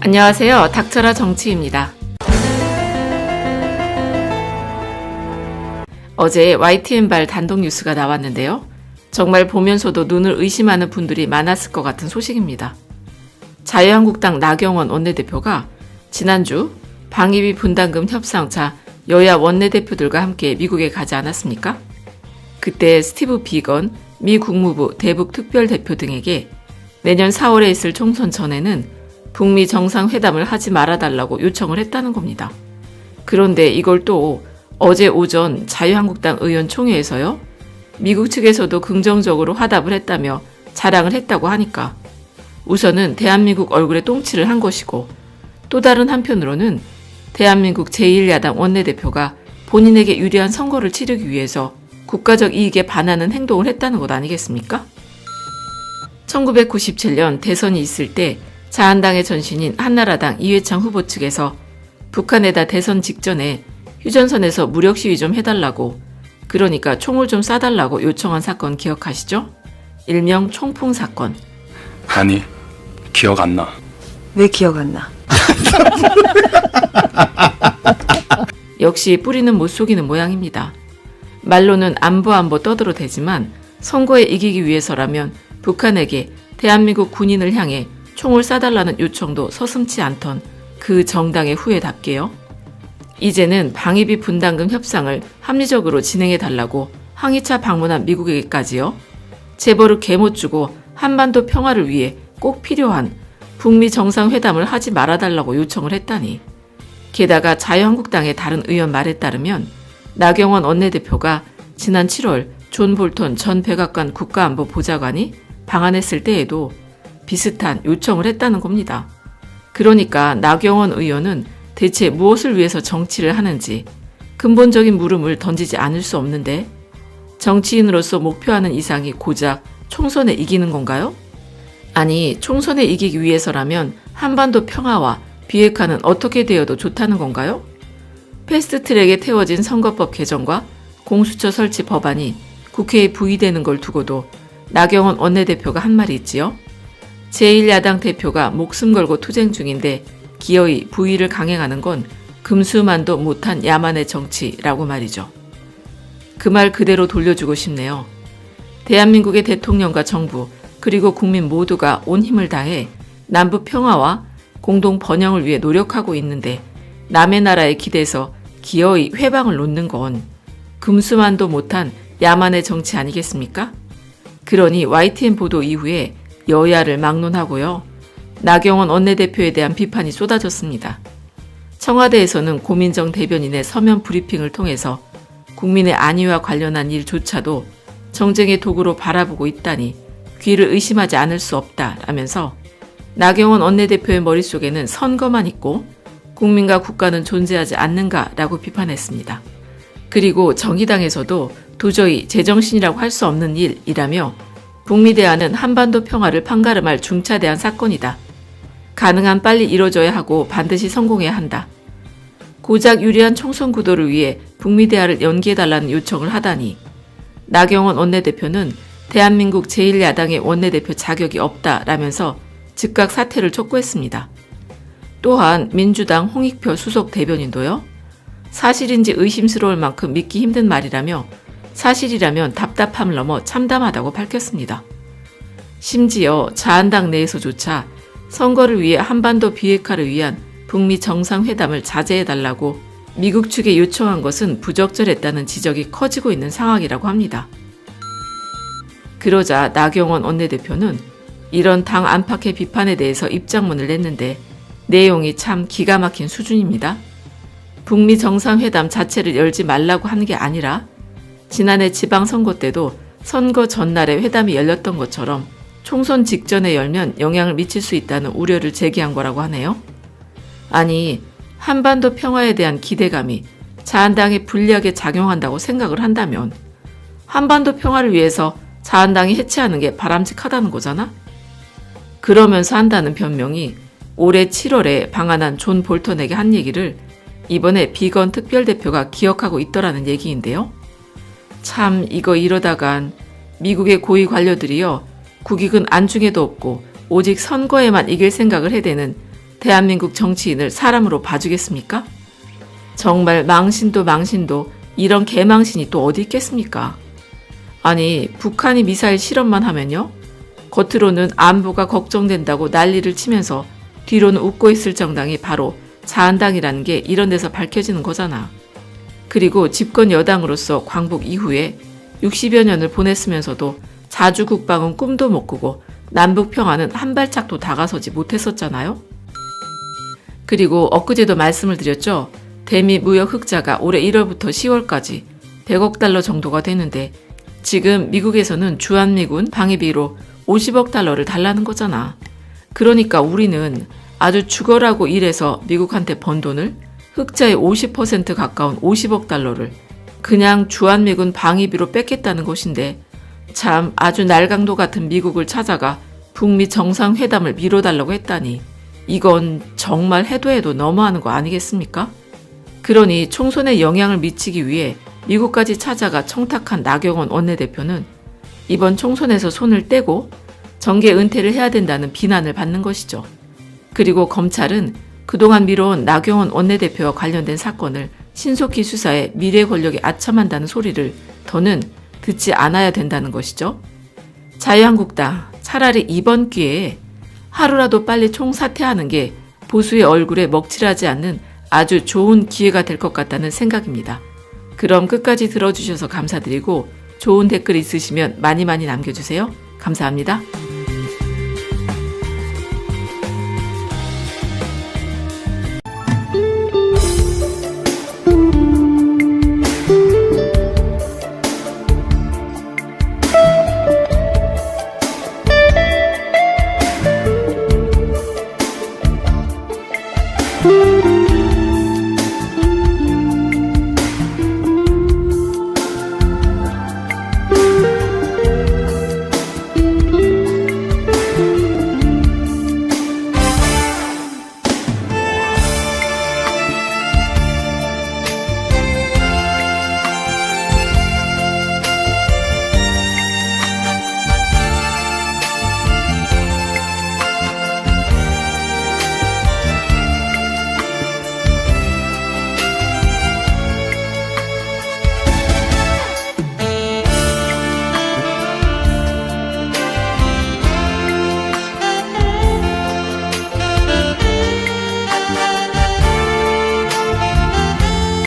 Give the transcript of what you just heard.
안녕하세요. 닥쳐라 정치입니다. 어제 YTN발 단독 뉴스가 나왔는데요. 정말 보면서도 눈을 의심하는 분들이 많았을 것 같은 소식입니다. 자유한국당 나경원 원내대표가 지난주 방위비 분담금 협상차 여야 원내대표들과 함께 미국에 가지 않았습니까? 그때 스티브 비건 미 국무부 대북 특별대표 등에게 내년 4월에 있을 총선 전에는 북미 정상회담을 하지 말아달라고 요청을 했다는 겁니다. 그런데 이걸 또 어제 오전 자유한국당 의원총회에서요. 미국 측에서도 긍정적으로 화답을 했다며 자랑을 했다고 하니까 우선은 대한민국 얼굴에 똥칠을 한 것이고 또 다른 한편으로는 대한민국 제1야당 원내대표가 본인에게 유리한 선거를 치르기 위해서 국가적 이익에 반하는 행동을 했다는 것 아니겠습니까? 1997년 대선이 있을 때 자한당의 전신인 한나라당 이회창 후보 측에서 북한에다 대선 직전에 휴전선에서 무력 시위 좀 해달라고, 그러니까 총을 좀 쏴달라고 요청한 사건 기억하시죠? 일명 총풍 사건. 아니, 기억 안 나. 왜 기억 안 나? 역시 뿌리는 못 속이는 모양입니다. 말로는 안보 떠들어대지만 선거에 이기기 위해서라면 북한에게 대한민국 군인을 향해 총을 쏴달라는 요청도 서슴지 않던 그 정당의 후회답게요. 이제는 방위비 분담금 협상을 합리적으로 진행해달라고 항의차 방문한 미국에게까지요. 재벌을 개못 주고 한반도 평화를 위해 꼭 필요한 북미 정상회담을 하지 말아달라고 요청을 했다니. 게다가 자유한국당의 다른 의원 말에 따르면 나경원 원내대표가 지난 7월 존 볼턴 전 백악관 국가안보 보좌관이 방한했을 때에도 비슷한 요청을 했다는 겁니다. 그러니까 나경원 의원은 대체 무엇을 위해서 정치를 하는지 근본적인 물음을 던지지 않을 수 없는데 정치인으로서 목표하는 이상이 고작 총선에 이기는 건가요? 아니, 총선에 이기기 위해서라면 한반도 평화와 비핵화는 어떻게 되어도 좋다는 건가요? 패스트트랙에 태워진 선거법 개정과 공수처 설치 법안이 국회에 부의되는 걸 두고도 나경원 원내대표가 한 말이 있지요. 제1야당 대표가 목숨 걸고 투쟁 중인데 기어이 부의를 강행하는 건 금수만도 못한 야만의 정치라고 말이죠. 그 말 그대로 돌려주고 싶네요. 대한민국의 대통령과 정부 그리고 국민 모두가 온 힘을 다해 남북 평화와 공동 번영을 위해 노력하고 있는데 남의 나라에 기대서 기어이 회방을 놓는 건 금수만도 못한 야만의 정치 아니겠습니까? 그러니 YTN 보도 이후에 여야를 막론하고요. 나경원 원내대표에 대한 비판이 쏟아졌습니다. 청와대에서는 고민정 대변인의 서면 브리핑을 통해서 국민의 안위와 관련한 일조차도 정쟁의 도구로 바라보고 있다니 귀를 의심하지 않을 수 없다라면서 나경원 원내대표의 머릿속에는 선거만 있고 국민과 국가는 존재하지 않는가라고 비판했습니다. 그리고 정의당에서도 도저히 제정신이라고 할 수 없는 일이라며 북미 대화는 한반도 평화를 판가름할 중차대한 사건이다. 가능한 빨리 이뤄져야 하고 반드시 성공해야 한다. 고작 유리한 총선 구도를 위해 북미 대화를 연기해달라는 요청을 하다니 나경원 원내대표는 대한민국 제1야당의 원내대표 자격이 없다라면서 즉각 사퇴를 촉구했습니다. 또한 민주당 홍익표 수석 대변인도요. 사실인지 의심스러울 만큼 믿기 힘든 말이라며 사실이라면 답답함을 넘어 참담하다고 밝혔습니다. 심지어 자한당 내에서조차 선거를 위해 한반도 비핵화를 위한 북미 정상회담을 자제해달라고 미국 측에 요청한 것은 부적절했다는 지적이 커지고 있는 상황이라고 합니다. 그러자 나경원 원내대표는 이런 당 안팎의 비판에 대해서 입장문을 냈는데 내용이 참 기가 막힌 수준입니다. 북미 정상회담 자체를 열지 말라고 하는 게 아니라 지난해 지방선거 때도 선거 전날에 회담이 열렸던 것처럼 총선 직전에 열면 영향을 미칠 수 있다는 우려를 제기한 거라고 하네요. 아니, 한반도 평화에 대한 기대감이 자한당에 불리하게 작용한다고 생각을 한다면 한반도 평화를 위해서 자한당이 해체하는 게 바람직하다는 거잖아? 그러면서 한다는 변명이 올해 7월에 방한한 존 볼턴에게 한 얘기를 이번에 비건 특별대표가 기억하고 있더라는 얘기인데요. 참 이거 이러다간 미국의 고위 관료들이요. 국익은 안중에도 없고 오직 선거에만 이길 생각을 해대는 대한민국 정치인을 사람으로 봐주겠습니까? 정말 망신도 망신도 이런 개망신이 또 어디 있겠습니까? 아니, 북한이 미사일 실험만 하면요? 겉으로는 안보가 걱정된다고 난리를 치면서 뒤로는 웃고 있을 정당이 바로 자한당이라는 게 이런 데서 밝혀지는 거잖아. 그리고 집권 여당으로서 광복 이후에 60여 년을 보냈으면서도 자주 국방은 꿈도 못 꾸고 남북 평화는 한 발짝도 다가서지 못했었잖아요. 그리고 엊그제도 말씀을 드렸죠. 대미 무역 흑자가 올해 1월부터 10월까지 100억 달러 정도가 되는데 지금 미국에서는 주한미군 방위비로 50억 달러를 달라는 거잖아. 그러니까 우리는 아주 죽어라고 일해서 미국한테 번 돈을 흑자의 50% 가까운 50억 달러를 그냥 주한미군 방위비로 뺏겠다는 것인데 참 아주 날강도 같은 미국을 찾아가 북미 정상회담을 미뤄달라고 했다니 이건 정말 해도 너무하는 거 아니겠습니까? 그러니 총선에 영향을 미치기 위해 미국까지 찾아가 청탁한 나경원 원내대표는 이번 총선에서 손을 떼고 정계 은퇴를 해야 된다는 비난을 받는 것이죠. 그리고 검찰은 그동안 미뤄온 나경원 원내대표와 관련된 사건을 신속히 수사해 미래 권력에 아첨한다는 소리를 더는 듣지 않아야 된다는 것이죠. 자유한국당, 차라리 이번 기회에 하루라도 빨리 총사퇴하는 게 보수의 얼굴에 먹칠하지 않는 아주 좋은 기회가 될 것 같다는 생각입니다. 그럼 끝까지 들어주셔서 감사드리고 좋은 댓글 있으시면 많이 남겨주세요. 감사합니다. thank you